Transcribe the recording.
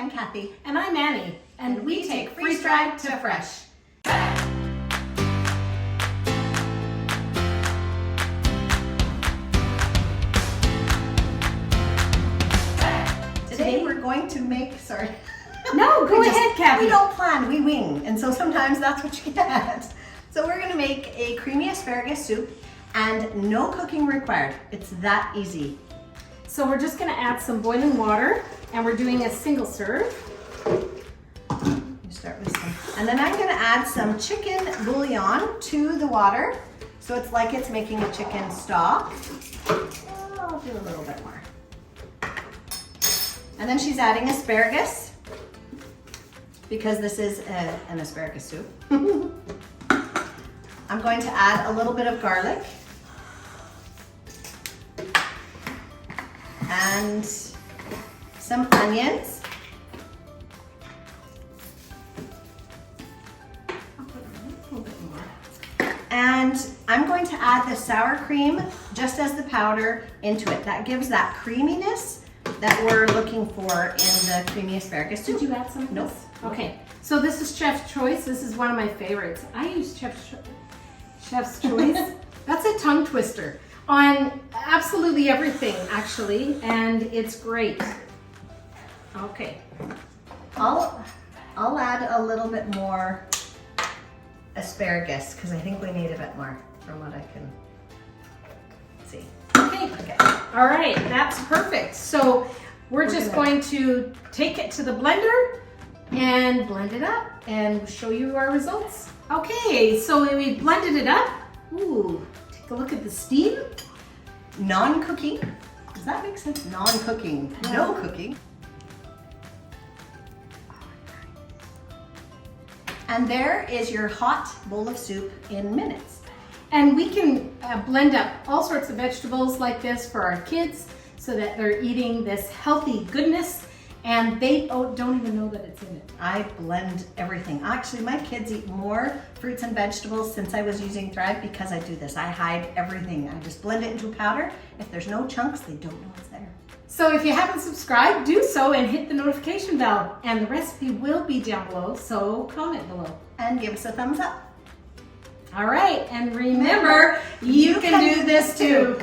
I'm Kathy. And I'm Annie, and we take freeze-dried to fresh. Today we're going to make, sorry. No, go ahead, Kathy. We don't plan, we wing, and so sometimes that's what you get. So we're gonna make a creamy asparagus soup and no cooking required. It's that easy. So we're just gonna add some boiling water, and we're doing a single serve. You start with some, and then I'm gonna add some chicken bouillon to the water. So it's like it's making a chicken stock. I'll do a little bit more. And then she's adding asparagus because this is an asparagus soup. I'm going to add a little bit of garlic and some onions. I'll put a little bit more. And I'm going to add the sour cream just as the powder into it. That gives that creaminess that we're looking for in the creamy asparagus soup. Did you add some of Nope. this? Okay, so this is Chef's Choice. This is one of my favorites. I use Chef's Choice. That's a tongue twister on absolutely everything, actually, and it's great. Okay. I'll add a little bit more asparagus because I think we need a bit more from what I can see. Okay. All right, that's perfect. So we're just going to take it to the blender and blend it up and show you our results. Okay, so we blended it up. Ooh, take a look at the steam. Non-cooking. Does that make sense? Non-cooking. Yeah. No cooking. And there is your hot bowl of soup in minutes. And we can blend up all sorts of vegetables like this for our kids so that they're eating this healthy goodness and they don't even know that it's in it. I blend everything. Actually, my kids eat more fruits and vegetables since I was using Thrive because I do this. I hide everything. I just blend it into a powder. If there's no chunks, they don't know it's there. So if you haven't subscribed, do so and hit the notification bell. And the recipe will be down below, so comment below. And give us a thumbs up. All right, and remember, you can do this too.